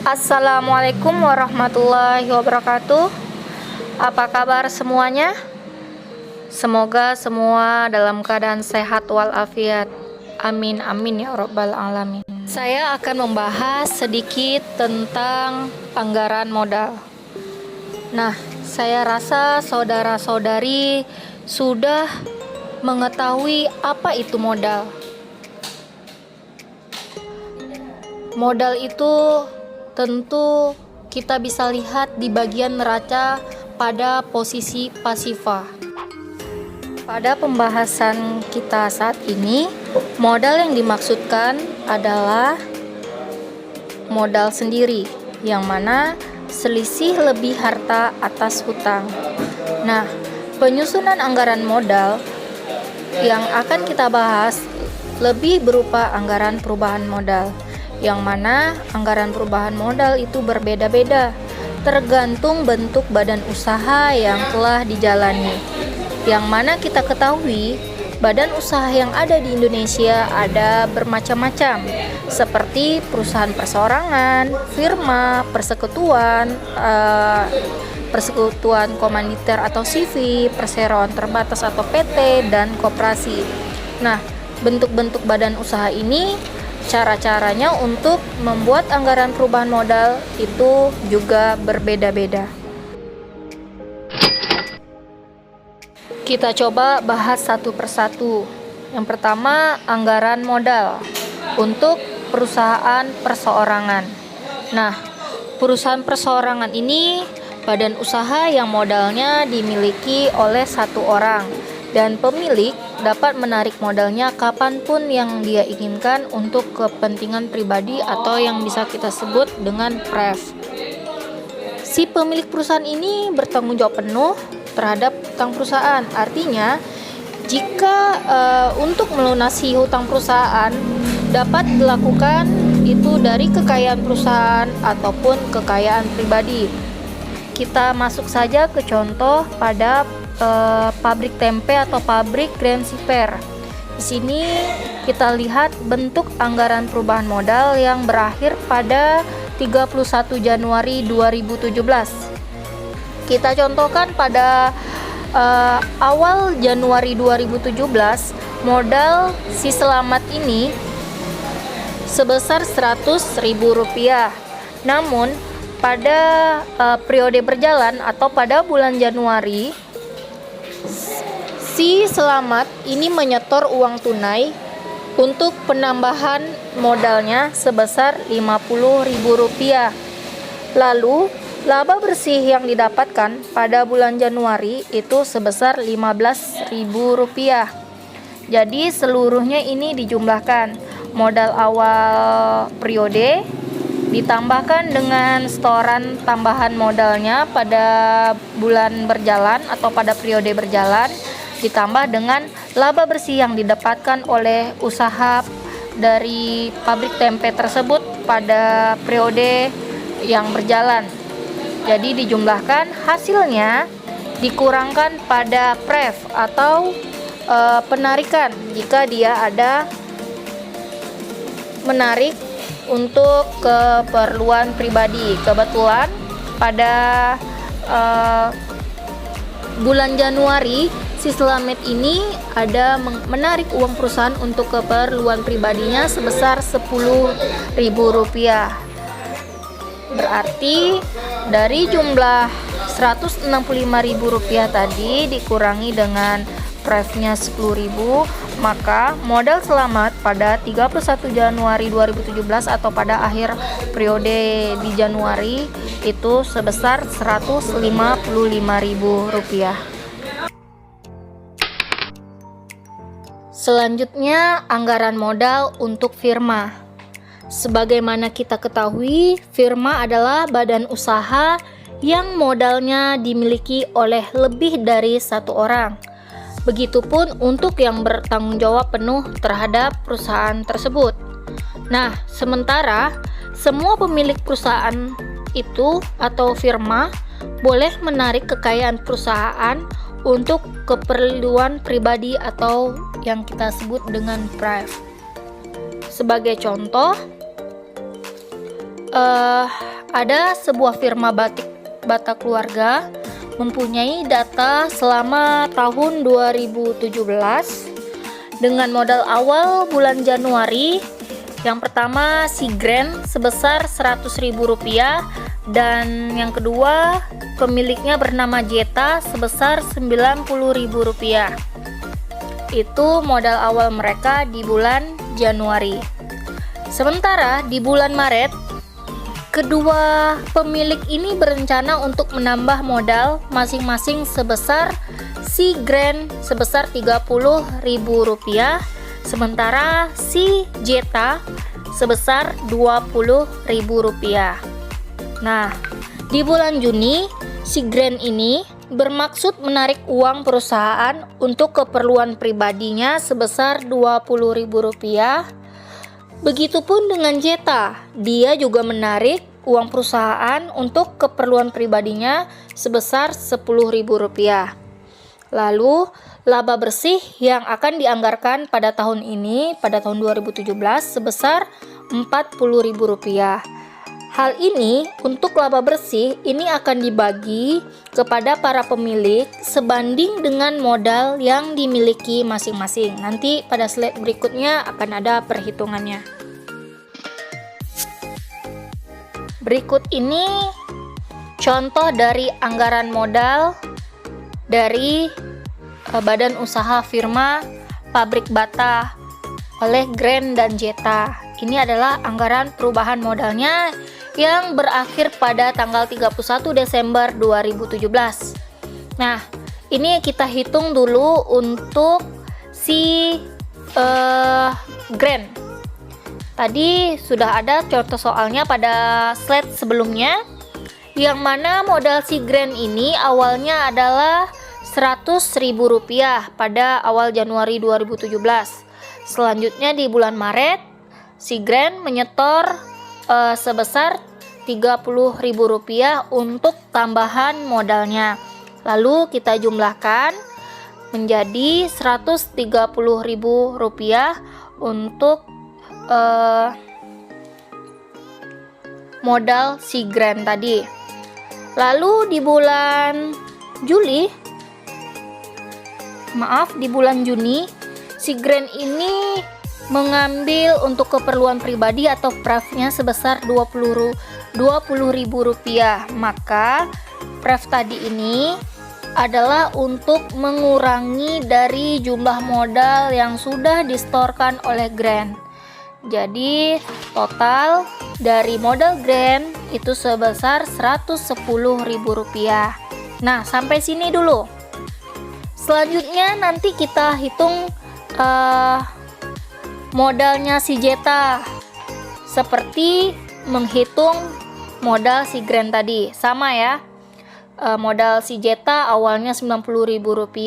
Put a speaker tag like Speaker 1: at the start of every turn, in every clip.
Speaker 1: Assalamualaikum warahmatullahi wabarakatuh. Apa kabar semuanya? Semoga semua dalam keadaan sehat walafiat. Amin amin ya rabbal alamin. Saya akan membahas sedikit tentang anggaran modal. Nah, saya rasa saudara-saudari sudah mengetahui apa itu modal. Modal itu tentu kita bisa lihat di bagian neraca pada posisi pasifa. Pada pembahasan kita saat ini, modal yang dimaksudkan adalah modal sendiri, yang mana selisih lebih harta atas hutang. Nah, penyusunan anggaran modal yang akan kita bahas lebih berupa anggaran perubahan modal, yang mana anggaran perubahan modal itu berbeda-beda tergantung bentuk badan usaha yang telah dijalani. Yang mana kita ketahui badan usaha yang ada di Indonesia ada bermacam-macam, seperti perusahaan perseorangan, firma, persekutuan komanditer atau CV, perseroan terbatas atau PT, dan koperasi. Nah, bentuk-bentuk badan usaha ini, cara-caranya untuk membuat anggaran perubahan modal itu juga berbeda-beda. Kita coba bahas satu persatu. Yang pertama, anggaran modal untuk perusahaan perseorangan. Nah, perusahaan perseorangan ini badan usaha yang modalnya dimiliki oleh satu orang, dan pemilik dapat menarik modalnya kapanpun yang dia inginkan untuk kepentingan pribadi atau yang bisa kita sebut dengan pref. Si pemilik perusahaan ini bertanggung jawab penuh terhadap hutang perusahaan. Artinya, jika untuk melunasi hutang perusahaan dapat dilakukan itu dari kekayaan perusahaan ataupun kekayaan pribadi. Kita masuk saja ke contoh pada pabrik tempe atau pabrik Grand Siper. Di sini kita lihat bentuk anggaran perubahan modal yang berakhir pada 31 Januari 2017. Kita contohkan pada awal Januari 2017, modal si Selamat ini sebesar Rp100.000. Namun pada periode berjalan atau pada bulan Januari, si Selamat ini menyetor uang tunai untuk penambahan modalnya sebesar Rp50.000. Lalu, laba bersih yang didapatkan pada bulan Januari itu sebesar Rp15.000. Jadi, seluruhnya ini dijumlahkan. Modal awal periode ditambahkan dengan setoran tambahan modalnya pada bulan berjalan atau pada periode berjalan, ditambah dengan laba bersih yang didapatkan oleh usaha dari pabrik tempe tersebut pada periode yang berjalan. Jadi dijumlahkan, hasilnya dikurangkan pada pref atau penarikan jika dia ada menarik untuk keperluan pribadi. Kebetulan pada bulan Januari, si Selamat ini ada menarik uang perusahaan untuk keperluan pribadinya sebesar Rp10.000. Berarti dari jumlah Rp165.000 tadi dikurangi dengan prefnya Rp10.000, maka modal Selamat pada 31 Januari 2017 atau pada akhir periode di Januari itu sebesar Rp155.000. Selanjutnya, anggaran modal untuk firma. Sebagaimana kita ketahui, firma adalah badan usaha yang modalnya dimiliki oleh lebih dari satu orang. Begitupun untuk yang bertanggung jawab penuh terhadap perusahaan tersebut. Nah, sementara semua pemilik perusahaan itu atau firma boleh menarik kekayaan perusahaan untuk keperluan pribadi atau yang kita sebut dengan private. Sebagai contoh, ada sebuah firma batik bata keluarga mempunyai data selama tahun 2017 dengan modal awal bulan Januari. Yang pertama Sigren sebesar Rp100.000 dan yang kedua pemiliknya bernama Jeta sebesar Rp90.000. Itu modal awal mereka di bulan Januari. Sementara di bulan Maret, kedua pemilik ini berencana untuk menambah modal masing-masing sebesar Sigren sebesar Rp30.000, sementara si Jeta sebesar Rp20.000. Nah, di bulan Juni, Sigren ini bermaksud menarik uang perusahaan untuk keperluan pribadinya sebesar Rp20.000. Begitupun dengan Jeta, dia juga menarik uang perusahaan untuk keperluan pribadinya sebesar Rp10.000. Lalu, laba bersih yang akan dianggarkan pada tahun ini, pada tahun 2017, sebesar Rp40.000. Hal ini, untuk laba bersih, ini akan dibagi kepada para pemilik sebanding dengan modal yang dimiliki masing-masing. Nanti pada slide berikutnya akan ada perhitungannya. Berikut ini contoh dari anggaran modal dari badan usaha firma pabrik bata oleh Gren dan Jeta. Ini adalah anggaran perubahan modalnya yang berakhir pada tanggal 31 Desember 2017. Nah, ini kita hitung dulu untuk si Gren. Tadi sudah ada contoh soalnya pada slide sebelumnya, yang mana modal si Gren ini awalnya adalah Rp100.000 pada awal Januari 2017. Selanjutnya di bulan Maret, si Gren menyetor sebesar Rp30.000 untuk tambahan modalnya. Lalu kita jumlahkan menjadi Rp130.000 untuk modal si Gren tadi. Lalu di bulan Juni, si Gren ini mengambil untuk keperluan pribadi atau prefnya sebesar Rp20.000. Maka pref tadi ini adalah untuk mengurangi dari jumlah modal yang sudah disetorkan oleh Gren. Jadi total dari modal Gren itu sebesar Rp110.000. Nah, sampai sini dulu. Selanjutnya nanti kita hitung modalnya si Jeta, seperti menghitung modal si Gren tadi. Sama ya, modal si Jeta awalnya Rp90.000,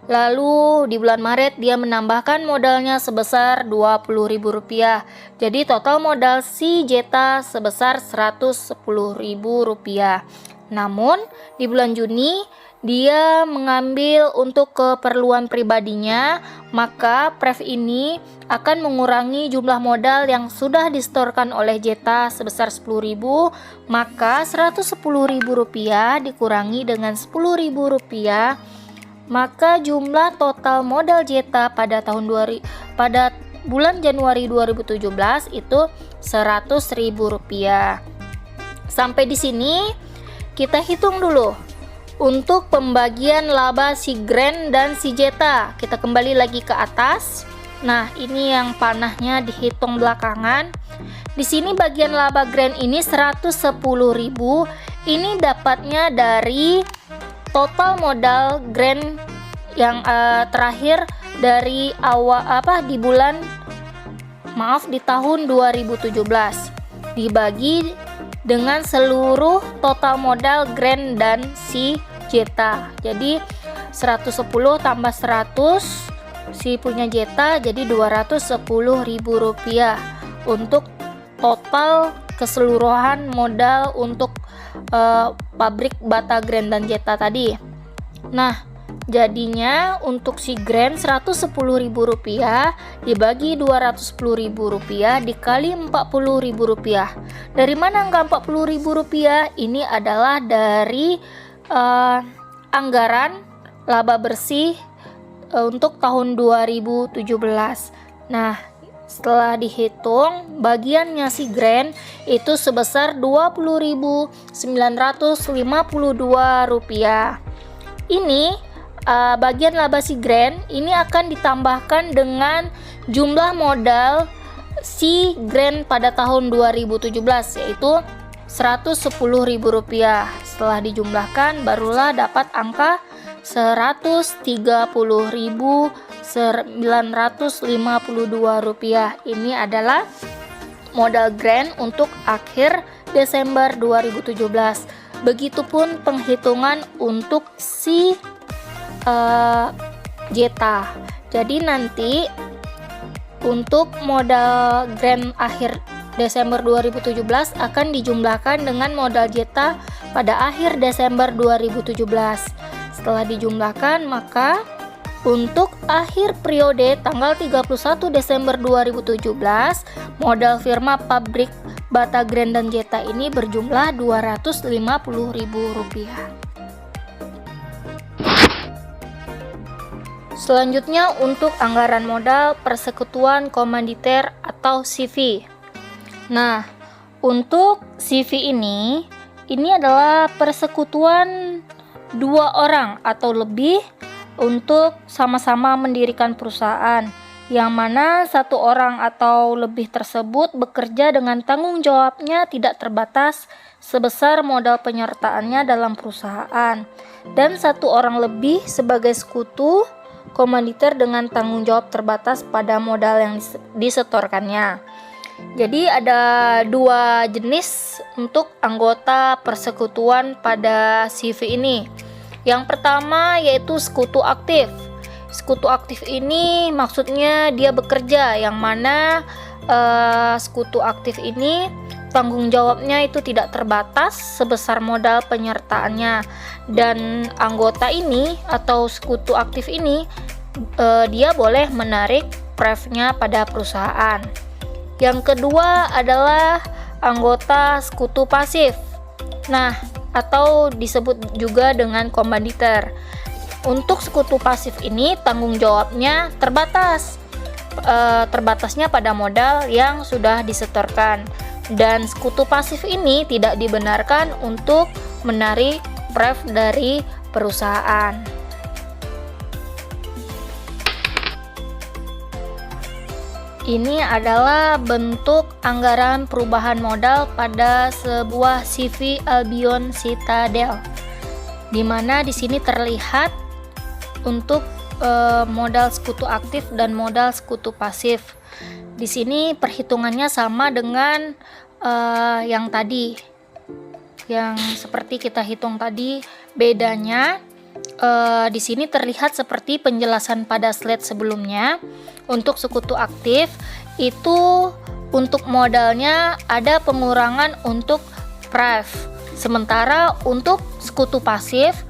Speaker 1: lalu di bulan Maret dia menambahkan modalnya sebesar Rp20.000. Jadi total modal si Jeta sebesar Rp110.000. Namun di bulan Juni dia mengambil untuk keperluan pribadinya, maka pref ini akan mengurangi jumlah modal yang sudah disetorkan oleh Jeta sebesar Rp10.000, maka Rp110.000 dikurangi dengan Rp10.000, maka jumlah total modal Jeta pada bulan Januari 2017 itu Rp100.000. Sampai di sini kita hitung dulu untuk pembagian laba si Gren dan si Jeta. Kita kembali lagi ke atas. Nah, ini yang panahnya dihitung belakangan. Di sini bagian laba Gren ini Rp110.000. Ini dapatnya dari total modal Gren yang terakhir dari di tahun 2017 dibagi dengan seluruh total modal Gren dan si Jeta. Jadi 110 tambah 100 si punya Jeta jadi Rp210.000 untuk total keseluruhan modal untuk pabrik bata Gren dan Jeta tadi. Nah, Jadinya untuk si grand Rp110.000 dibagi Rp210.000 dikali Rp40.000. Dari mana angka Rp40.000? Ini adalah dari anggaran laba bersih untuk tahun 2017. Nah, setelah dihitung, bagiannya si grand itu sebesar Rp20.952. Ini bagian laba si grand ini akan ditambahkan dengan jumlah modal si grand pada tahun 2017, yaitu Rp110.000. Setelah dijumlahkan barulah dapat angka Rp130.952. Ini adalah modal grand untuk akhir Desember 2017. Begitupun penghitungan untuk si Jeta. Jadi nanti untuk modal grand akhir Desember 2017 akan dijumlahkan dengan modal Jeta pada akhir Desember 2017. Setelah dijumlahkan, maka untuk akhir periode tanggal 31 Desember 2017, modal firma pabrik bata grand dan Jeta ini berjumlah Rp250.000. Selanjutnya untuk anggaran modal persekutuan komanditer atau CV. Nah, untuk CV ini adalah persekutuan 2 orang atau lebih untuk sama-sama mendirikan perusahaan, yang mana 1 orang atau lebih tersebut bekerja dengan tanggung jawabnya tidak terbatas sebesar modal penyertaannya dalam perusahaan, dan 1 orang lebih sebagai sekutu komanditer dengan tanggung jawab terbatas pada modal yang disetorkannya. Jadi ada 2 jenis untuk anggota persekutuan pada CV ini. Yang pertama yaitu sekutu aktif. Sekutu aktif ini maksudnya dia bekerja, yang mana sekutu aktif ini tanggung jawabnya itu tidak terbatas sebesar modal penyertaannya, dan anggota ini atau sekutu aktif ini dia boleh menarik pref-nya pada perusahaan. Yang kedua adalah anggota sekutu pasif. Nah, atau disebut juga dengan komanditer. Untuk sekutu pasif ini tanggung jawabnya terbatas. Terbatasnya pada modal yang sudah disetorkan, dan sekutu pasif ini tidak dibenarkan untuk menarik pref dari perusahaan. Ini adalah bentuk anggaran perubahan modal pada sebuah CV Albion Citadel, di mana di sini terlihat untuk modal sekutu aktif dan modal sekutu pasif. Di sini perhitungannya sama dengan yang tadi, yang seperti kita hitung tadi. Bedanya di sini terlihat seperti penjelasan pada slide sebelumnya. Untuk sekutu aktif itu untuk modalnya ada pengurangan untuk pref, sementara untuk sekutu pasif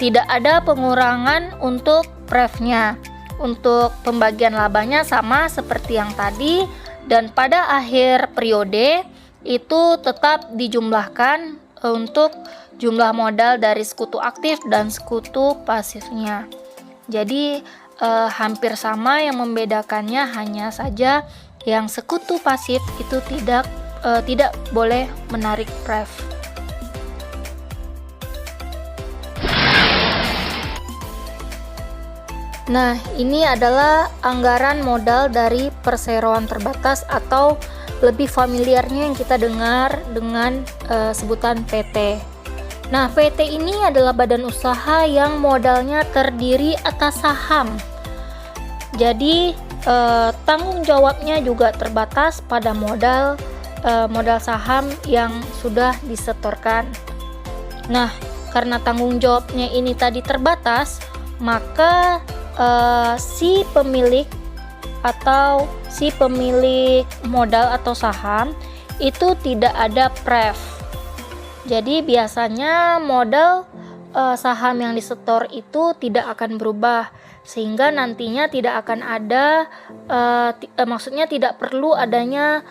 Speaker 1: tidak ada pengurangan untuk prefnya. Untuk pembagian labanya sama seperti yang tadi, dan pada akhir periode itu tetap dijumlahkan untuk jumlah modal dari sekutu aktif dan sekutu pasifnya. Jadi hampir sama, yang membedakannya hanya saja yang sekutu pasif itu tidak boleh menarik pref. Nah, ini adalah anggaran modal dari perseroan terbatas, atau lebih familiarnya yang kita dengar dengan sebutan PT. Nah, PT ini adalah badan usaha yang modalnya terdiri atas saham. Jadi tanggung jawabnya juga terbatas pada modal saham yang sudah disetorkan. Nah, karena tanggung jawabnya ini tadi terbatas, maka si pemilik modal atau saham itu tidak ada pref. Jadi biasanya modal saham yang disetor itu tidak akan berubah, sehingga nantinya tidak akan ada maksudnya tidak perlu adanya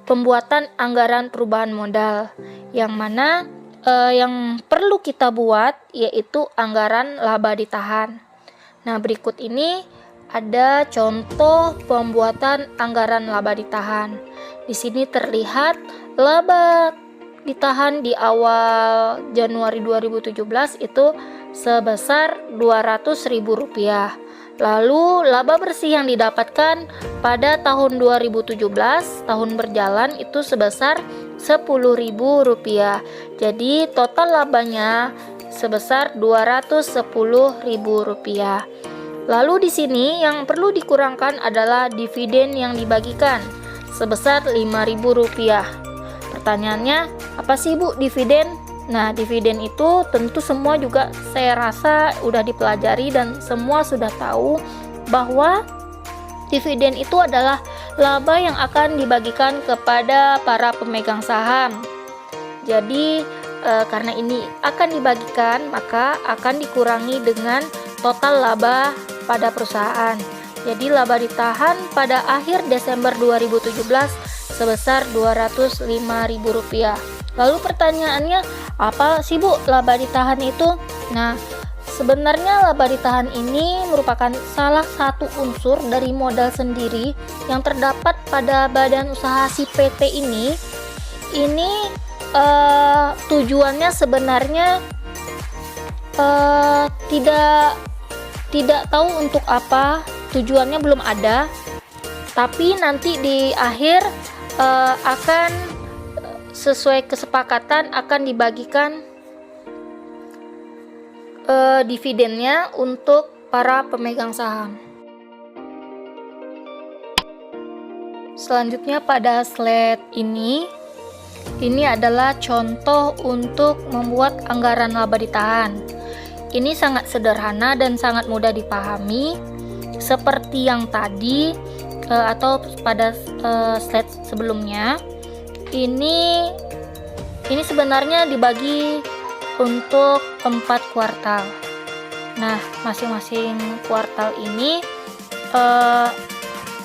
Speaker 1: pembuatan anggaran perubahan modal, yang mana yang perlu kita buat yaitu anggaran laba ditahan. Nah, berikut ini ada contoh pembuatan anggaran laba ditahan. Di sini terlihat laba ditahan di awal Januari 2017 itu sebesar Rp200.000. Lalu laba bersih yang didapatkan pada tahun 2017 tahun berjalan itu sebesar Rp10.000. Jadi total labanya sebesar Rp210.000. Lalu di sini yang perlu dikurangkan adalah dividen yang dibagikan sebesar Rp5.000. Pertanyaannya, apa sih Bu dividen? Nah, dividen itu tentu semua juga saya rasa udah dipelajari dan semua sudah tahu bahwa dividen itu adalah laba yang akan dibagikan kepada para pemegang saham. Jadi karena ini akan dibagikan, maka akan dikurangi dengan total laba pada perusahaan. Jadi laba ditahan pada akhir Desember 2017 sebesar Rp205.000. Lalu pertanyaannya, apa sih Bu laba ditahan itu? Nah, sebenarnya laba ditahan ini merupakan salah satu unsur dari modal sendiri yang terdapat pada badan usaha si PT ini. Ini tujuannya sebenarnya tidak tahu untuk apa, tujuannya belum ada, tapi nanti di akhir akan sesuai kesepakatan akan dibagikan dividennya untuk para pemegang saham. Selanjutnya pada slide ini adalah contoh untuk membuat anggaran laba ditahan. Ini sangat sederhana dan sangat mudah dipahami, seperti yang tadi atau pada slide sebelumnya. Ini sebenarnya dibagi untuk 4 kuartal. Nah, masing-masing kuartal ini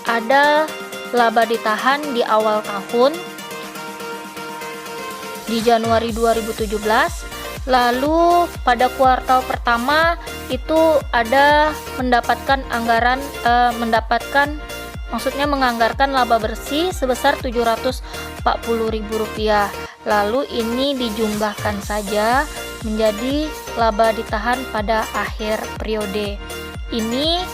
Speaker 1: ada laba ditahan di awal tahun di Januari 2017. Lalu pada kuartal pertama itu ada mendapatkan menganggarkan laba bersih sebesar Rp740.000. Lalu ini dijumlahkan saja menjadi laba ditahan pada akhir periode. Ini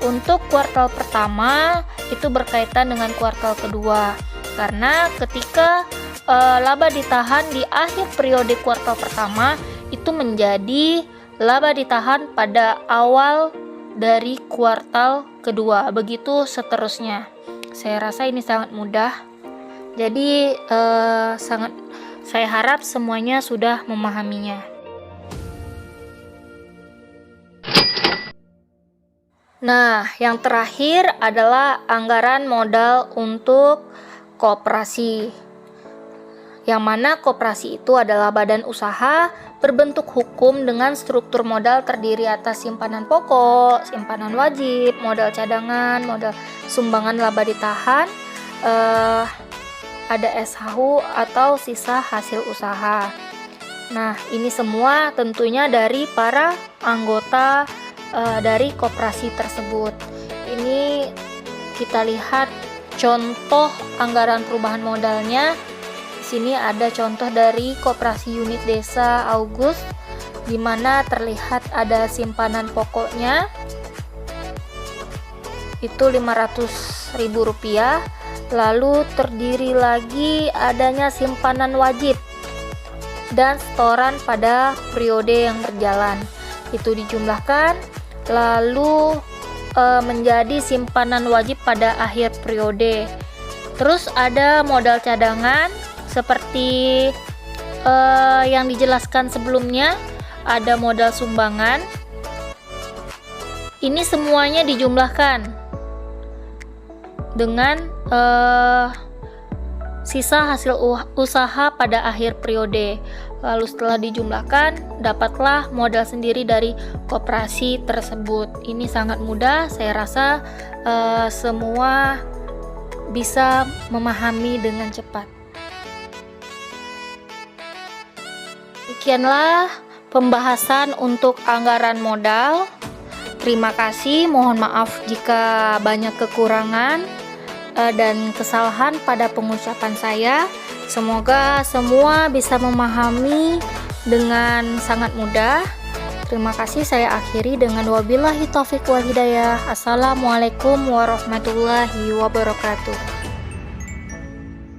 Speaker 1: untuk kuartal pertama itu berkaitan dengan kuartal kedua, karena ketika laba ditahan di akhir periode kuartal pertama itu menjadi laba ditahan pada awal dari kuartal kedua, begitu seterusnya. Saya rasa ini sangat mudah, jadi saya harap semuanya sudah memahaminya. Nah, yang terakhir adalah anggaran modal untuk koperasi, yang mana koperasi itu adalah badan usaha berbentuk hukum dengan struktur modal terdiri atas simpanan pokok, simpanan wajib, modal cadangan, modal sumbangan laba ditahan, ada SHU atau sisa hasil usaha. Nah, ini semua tentunya dari para anggota dari koperasi tersebut. Ini kita lihat contoh anggaran perubahan modalnya. Sini ada contoh dari Koperasi Unit Desa Augus, di mana terlihat ada simpanan pokoknya itu Rp500.000. Lalu terdiri lagi adanya simpanan wajib dan setoran pada periode yang berjalan. Itu dijumlahkan lalu menjadi simpanan wajib pada akhir periode. Terus ada modal cadangan seperti yang dijelaskan sebelumnya, ada modal sumbangan. Ini semuanya dijumlahkan dengan sisa hasil usaha pada akhir periode. Lalu setelah dijumlahkan, dapatlah modal sendiri dari koperasi tersebut. Ini sangat mudah, saya rasa semua bisa memahami dengan cepat. Demikianlah pembahasan untuk anggaran modal. Terima kasih, mohon maaf jika banyak kekurangan dan kesalahan pada pengucapan saya. Semoga semua bisa memahami dengan sangat mudah. Terima kasih, saya akhiri dengan wabillahi taufik wal hidayah. Assalamualaikum warahmatullahi wabarakatuh.